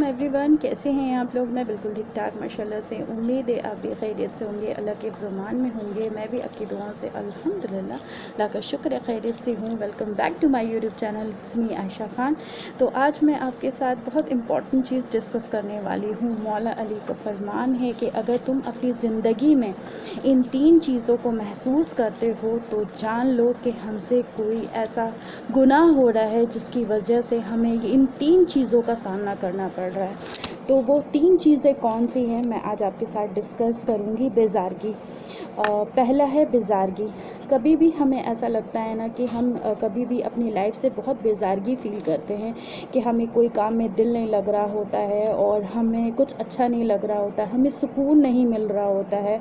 Everyone, कैसे हैं आप लोग। मैं बिल्कुल ठीक ठाक माशाल्लाह से। उम्मीद है आप भी खैरियत से होंगे, अल्लाह के ज़मान में होंगे। मैं भी आपकी दुआओं से अल्हम्दुलिल्लाह, अल्लाह का शुक्र है, खैरियत से हूँ। Welcome back to my YouTube channel, it's me Ayesha Khan. तो आज मैं आपके साथ बहुत इंपॉर्टेंट चीज़ डिस्कस करने वाली हूँ। मौला अली का फरमान है कि अगर तुम अपनी ज़िंदगी में इन 3 चीज़ों को महसूस करते हो तो जान लो कि हमसे कोई ऐसा गुनाह हो रहा है जिसकी वजह से हमें इन 3 चीज़ों का सामना करना पड़ रहा है। तो वो 3 चीज़ें कौन सी हैं मैं आज आपके साथ डिस्कस करूँगी। बेज़ारगी, पहला है बेज़ारगी। कभी भी हमें ऐसा लगता है ना कि हम कभी भी अपनी लाइफ से बहुत बेज़ारगी फ़ील करते हैं कि हमें कोई काम में दिल नहीं लग रहा होता है और हमें कुछ अच्छा नहीं लग रहा होता है, हमें सुकून नहीं मिल रहा होता है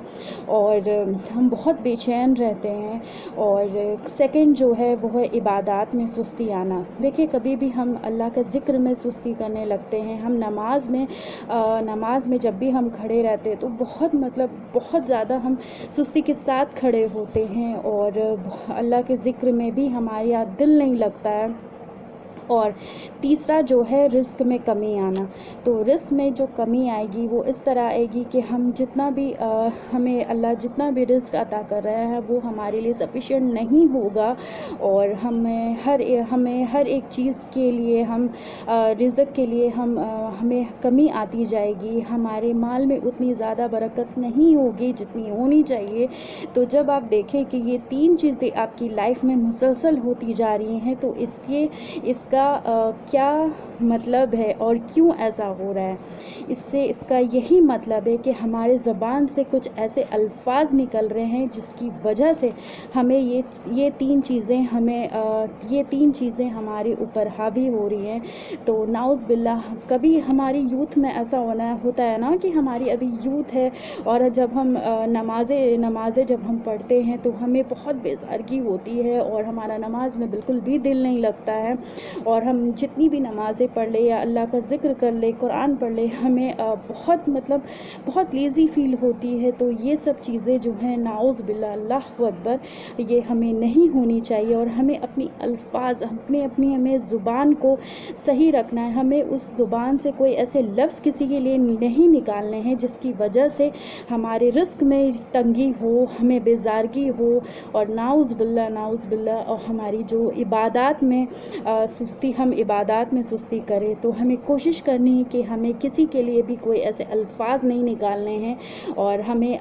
और हम बहुत बेचैन रहते हैं। और सेकंड जो है वो है इबादत में सुस्ती आना। देखिए, कभी भी हम अल्लाह के ज़िक्र में सुस्ती करने लगते हैं, हम नमाज में जब भी हम खड़े रहते हैं तो बहुत ज़्यादा हम सुस्ती के साथ खड़े होते हैं और अल्लाह के ज़िक्र में भी हमारा दिल नहीं लगता है। और तीसरा जो है रिस्क में कमी आना। तो रिस्क में जो कमी आएगी वो इस तरह आएगी कि हम जितना भी हमें अल्लाह जितना भी रिस्क अता कर रहा है वो हमारे लिए सफिशिएंट नहीं होगा और हमें हर एक चीज़ के लिए रिज़्क़ के लिए हमें कमी आती जाएगी। हमारे माल में उतनी ज़्यादा बरकत नहीं होगी जितनी होनी चाहिए। तो जब आप देखें कि ये 3 चीज़ें आपकी लाइफ में मुसलसल होती जा रही हैं तो इसका क्या मतलब है और क्यों ऐसा हो रहा है। इसका यही मतलब है कि हमारे ज़बान से कुछ ऐसे अल्फाज निकल रहे हैं जिसकी वजह से हमें ये तीन चीज़ें हमारे ऊपर हावी हो रही हैं। तो नाउज़ बिल्लाह, कभी हमारी यूथ में ऐसा होता है ना कि हमारी अभी यूथ है और जब हम नमाज़ें जब हम पढ़ते हैं तो हमें बहुत बेज़ारगी होती है और हमारा नमाज में बिल्कुल भी दिल नहीं लगता है। और हम जितनी भी नमाज़ें पढ़ ले या अल्लाह का ज़िक्र कर ले, कुरान पढ़ ले, हमें बहुत लेज़ी फ़ील होती है। तो ये सब चीज़ें जो हैं नाउज़ बिल्लाह, अल्लाहु अकबर, ये हमें नहीं होनी चाहिए और हमें अपनी अल्फाज हमें ज़ुबान को सही रखना है। हमें उस ज़ुबान से कोई ऐसे लफ्ज़ किसी के लिए नहीं निकालने हैं जिसकी वजह से हमारे रिस्क में तंगी हो, हमें बेज़ारगी हो और नाउज़ बिल्लाह और हमारी जो इबादत में सुस्ती करें। तो हमें कोशिश करनी है कि हमें किसी के लिए भी कोई ऐसे अल्फाज नहीं निकालने हैं और हमें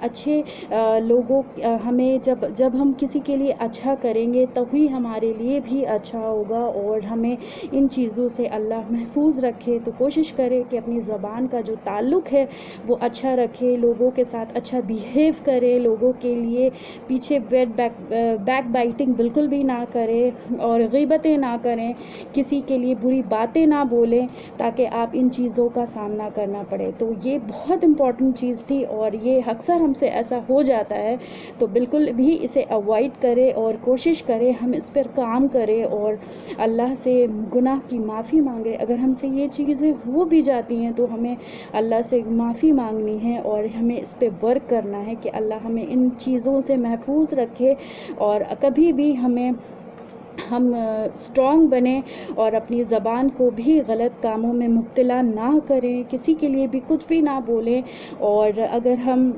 हमें जब हम किसी के लिए अच्छा करेंगे तभी हमारे लिए भी अच्छा होगा और हमें इन चीज़ों से अल्लाह महफूज रखे। तो कोशिश करें कि अपनी ज़बान का जो ताल्लुक़ है वो अच्छा रखे, लोगों के साथ अच्छा बिहेव करे, लोगों के लिए पीछे बैक बाइटिंग बिल्कुल भी ना करें और ग़ीबतें ना करें, किसी के लिए बुरी बातें ना बोलें ताकि आप इन चीज़ों का सामना करना पड़े। तो ये बहुत इम्पॉर्टेंट चीज़ थी और ये अक्सर हमसे ऐसा हो जाता है। तो बिल्कुल भी इसे अवॉइड करें और कोशिश करें हम इस पर काम करें और अल्लाह से गुनाह की माफ़ी मांगे। अगर हमसे ये चीज़ें हो भी जाती हैं तो हमें अल्लाह से माफ़ी मांगनी है और हमें इस पर वर्क करना है कि अल्लाह हमें इन चीज़ों से महफूज रखे और कभी भी हम स्ट्रॉन्ग बने और अपनी ज़बान को भी गलत कामों में मुब्तला ना करें, किसी के लिए भी कुछ भी ना बोलें। और अगर हम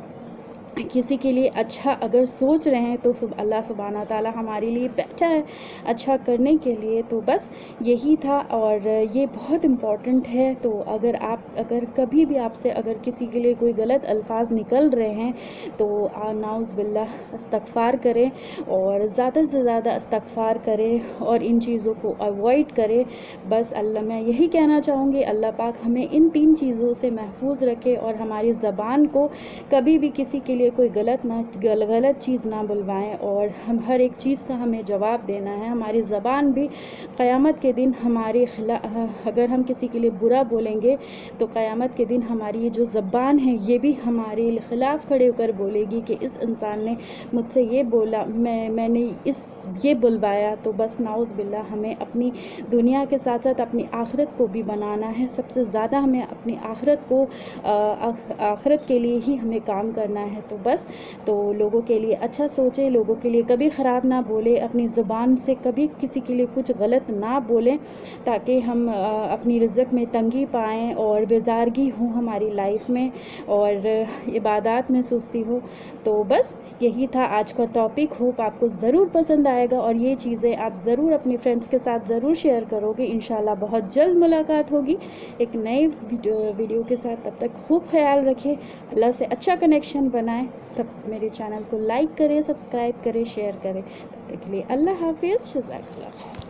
किसी के लिए अच्छा अगर सोच रहे हैं तो अल्लाह सुब्हाना ताला हमारे लिए बैठा है अच्छा करने के लिए। तो बस यही था और ये बहुत इम्पॉर्टेंट है। तो अगर कभी भी आपसे अगर किसी के लिए कोई गलत अल्फाज निकल रहे हैं तो नाउज़ बिल्लाह इस्तग़फ़ार करें और ज़्यादा से ज़्यादा इस्तग़फ़ार करें और इन चीज़ों को अवॉइड करें। बस मैं यही कहना चाहूँगी, अल्लाह पाक हमें इन 3 चीज़ों से महफूज रखे और हमारी ज़बान को कभी भी किसी के लिए कोई गलत चीज़ ना बुलवाएं और हम हर एक चीज़ का हमें जवाब देना है। हमारी ज़बान भी क़यामत के दिन हमारे अगर हम किसी के लिए बुरा बोलेंगे तो क़यामत के दिन हमारी ये जो ज़बान है ये भी हमारे ख़िलाफ़ खड़े होकर बोलेगी कि इस इंसान ने मुझसे ये बोला, मैंने इस یہ بلوایا تو بس نعوذ باللہ ہمیں اپنی دنیا کے ساتھ ساتھ اپنی آخرت کو بھی بنانا ہے. سب سے زیادہ ہمیں اپنی آخرت کے لیے ہی ہمیں کام کرنا ہے. تو بس تو لوگوں کے لیے اچھا سوچیں, لوگوں کے لیے کبھی خراب نہ بولیں, اپنی زبان سے کبھی کسی کے لیے کچھ غلط نہ بولیں تاکہ ہم اپنی رزق میں تنگی پائیں اور بیزارگی ہو ہماری لائف میں اور عبادات میں سستی ہو. تو بس یہی تھا آج کا ٹاپک. ہوپ آپ کو ضرور پسند آئے گا اور یہ چیزیں آپ ضرور اپنی فرینڈس کے ساتھ ضرور شیئر کرو گے. انشاءاللہ بہت جلد ملاقات ہوگی ایک نئے ویڈیو کے ساتھ. تب تک خوب خیال رکھیں, اللہ سے اچھا کنیکشن بنائیں. تب میرے چینل کو لائک کریں, سبسکرائب کریں, شیئر کریں. تب تک کے لیے اللہ حافظ. جزاک اللہ خیر.